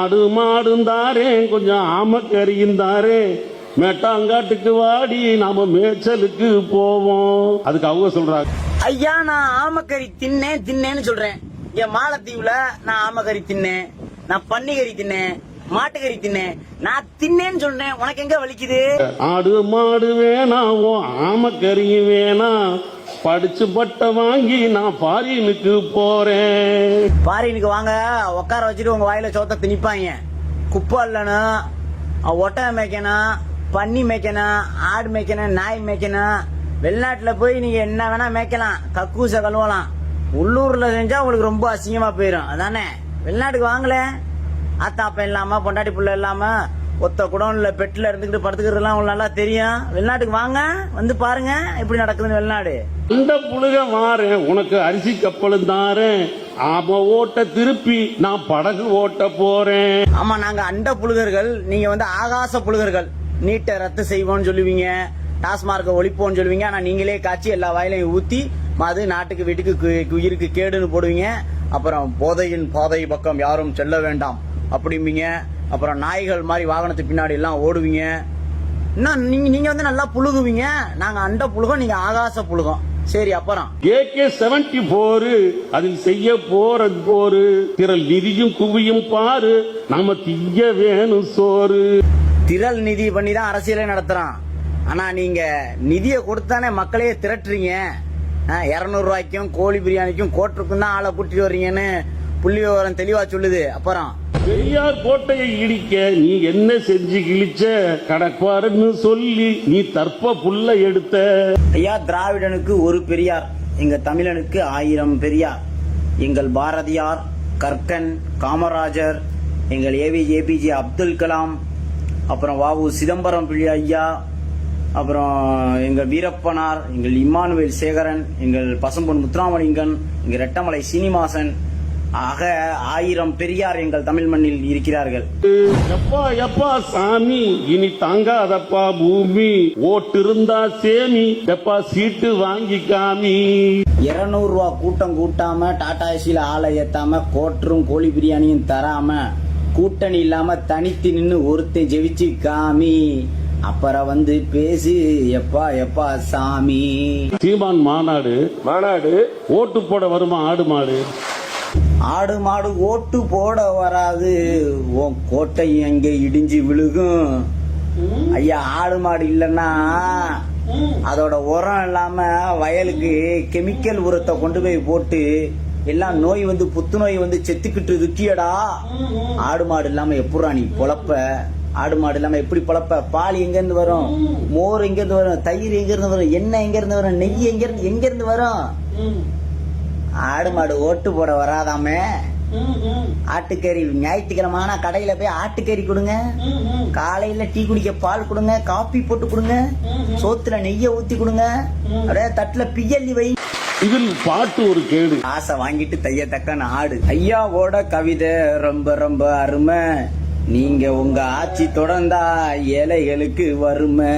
ஆடு மாடும் தாரே கொஞ்சம் ஆமக்கறியும் தாரே மேட்டாங்காட்டுக்கு வாடி நாம மேய்ச்சலுக்கு போவோம். அதுக்கு அவங்க சொல்றாங்க, ஐயா நான் ஆமக்கறி தின்னேன்னு சொல்றேன். என் மாலத்தீவுல நான் ஆமக்கறி தின்னேன், நான் பன்னிக்கறி தின்னேன், மாட்டுக்கறி தின்னேன். நான் தின்னேன்னு சொல்றேன், உனக்கு எங்க வலிக்குது? ஆடு மாடு வேணாம் ஆமக்கறியும் வேணாம், படிச்சு பட்ட வாங்கி நான் பாரினுக்கு போறேன். பாரினுக்கு வாங்க, உட்கார வச்சுட்டு உங்க வாயில சோத்த திணிப்பாங்க. குப்பை இல்லணும், ஒட்டை மேய்க்கணும், பன்னி மேய்க்கணும், ஆடு மேய்க்கணும், நாய் மேய்க்கணும். வெளிநாட்டுல போய் நீங்க என்ன வேணா மேய்க்கலாம், கக்கூச கழுவலாம். உள்ளூர்ல செஞ்சா உங்களுக்கு ரொம்ப அசிங்கமா போயிடும். அதானே வெளிநாட்டுக்கு வாங்கல, ஆத்தாப்ப இல்லாம பொண்டாட்டி புள்ள இல்லாம ஒத்த குடம்ல பெட்ல இருந்துகிட்டு படுத்துக்கிறதுலாம் உங்களுக்கு நல்லா தெரியும். வெளிநாட்டுக்கு வாங்க, வந்து பாருங்க எப்படி நடக்குதுன்னு வெளிநாடு. இந்த புழுக மாறேன், உனக்கு அரிசி கப்பலும் தாரேன், ஆம ஓட்ட திருப்பி நான் படகு ஓட்ட போறேன். ஆமா, நாங்க அண்ட புழுகர்கள், நீங்க வந்து ஆகாச புழுகர்கள். நீட்டை ரத்து செய்வோம்னு சொல்லுவீங்க, டாஸ்மார்க்க ஒழிப்போம்னு சொல்லுவீங்க. ஆனா நீங்களே காய்ச்சி எல்லா வாயிலையும் ஊத்தி அது நாட்டுக்கு வீட்டுக்கு உயிருக்கு கேடுன்னு போடுவீங்க. அப்புறம் போதையின் பாதை பக்கம் யாரும் செல்ல வேண்டாம் அப்படிம்பீங்க. அப்புறம் நாய்கள் மாதிரி வாகனத்துக்கு பின்னாடி எல்லாம் ஓடுவீங்க. நீங்க வந்து நல்லா புழுகுவீங்க. நாங்க அண்ட புழுகம், நீங்க ஆகாச புழுகம். சரி, அப்புறம் AK-74 அதில் செய்ய போறது போரு, திரள் நிதியும் குவியும் பாரு, நாம திங்க வேணும் சோறு. திரள் நிதி பண்ணி தான் அரசியலே நடத்துறான். ஆனா நீங்க நிதியை கொடுத்தானே மக்களையே திரட்டுறீங்க. 200 ரூபாய்க்கும் கோழி பிரியாணிக்கும் கோட்டுக்கும் தான் ஆளை கூட்டிட்டு வர்றீங்கன்னு புள்ளி விவரம் தெளிவா சொல்லுது. அப்புறம் பெரியார் கோட்டையை இடிக்க நீ என்ன செஞ்சு கிழிச்ச, கடப்பாருன்னு சொல்லி நீ தற்ப புல்ல எடுத்த. ஐயா, திராவிடனுக்கு ஒரு பெரியார், எங்க தமிழனுக்கு 1000 பெரியார். எங்கள் பாரதியார், கர்கன், காமராஜர், எங்கள் ஏபிஜே அப்துல் கலாம், அப்புறம் வாவு சிதம்பரம் பிள்ளை ஐயா, அப்புறம் எங்கள் வீரப்பனார், எங்கள் இம்மானுவேல் சேகரன், எங்கள் பசும்பொன் முத்துராமலிங்கன், எங்கள் ரெட்டமலை சீனிவாசன் ஆக 1000 பெரியார் எங்கள் தமிழ் மண்ணில் இருக்கிறார்கள். எப்பா எப்பா சாமி, இனி தாங்காதப்பா பூமி, ஓட்டு இருந்தா சேமி, எப்பா சீட்டு வாங்கி காமி. 200 ரூபா கூட்டம் கூட்டாம, டாடா ஏசியில ஆளை ஏத்தாம, கோட்டரும் கோழி பிரியாணியும் தராம, கூட்டணி இல்லாம தனித்து நின்னு ஒருத்தன் ஜெயிச்சு காமி. அப்புறம் வந்து பேசு எப்பா எப்பா சாமி. சீமான் மாநாடு ஓட்டு போட வருமா ஆடு மாடு? ஆடு மாடு ஓட்டு போட வராது, உன் கோட்டை அங்கே இடிஞ்சு விழுகும். ஐயா, ஆடு மாடு இல்லன்னா அதோட உரம் இல்லாம வயலுக்கு கெமிக்கல் உரத்தை கொண்டு போய் போட்டு எல்லாம் நோய் வந்து புத்துநோய் வந்து செத்துக்கிட்டு இருக்கியடா. ஆடு மாடு இல்லாம எப்படா நீ பொழப்ப? ஆடு மாடு இல்லாம எப்படி பொழப்ப? பால் எங்க இருந்து வரும்? மோர் எங்க இருந்து வரும்? தயிர் எங்க இருந்து வரும்? எண்ணெய் எங்க இருந்து வரும்? நெய் எங்க இருந்து வரும்? ஆடு மாடு ஓட்டு போட வராதாமே. ஆட்டுக்கறி ஞாயிற்றுக்கிழமை கடையில போய் ஆட்டுக்கறி கொடுங்க, காலையில டீ குடிக்க பால் கொடுங்க, காபி போட்டு கொடுங்க, சோத்துல நெய்ய ஊத்தி கொடுங்க, அப்படியே தட்டுல பியல்லி வை. இதில் பாட்டு ஒரு கேடு. ஆசை வாங்கிட்டு தைய தக்கன ஆடு. ஐயாவோட கவிதை ரொம்ப ரொம்ப அருமை. நீங்க உங்க ஆட்சி தொடர்ந்தா ஏழைகளுக்கு வறுமை.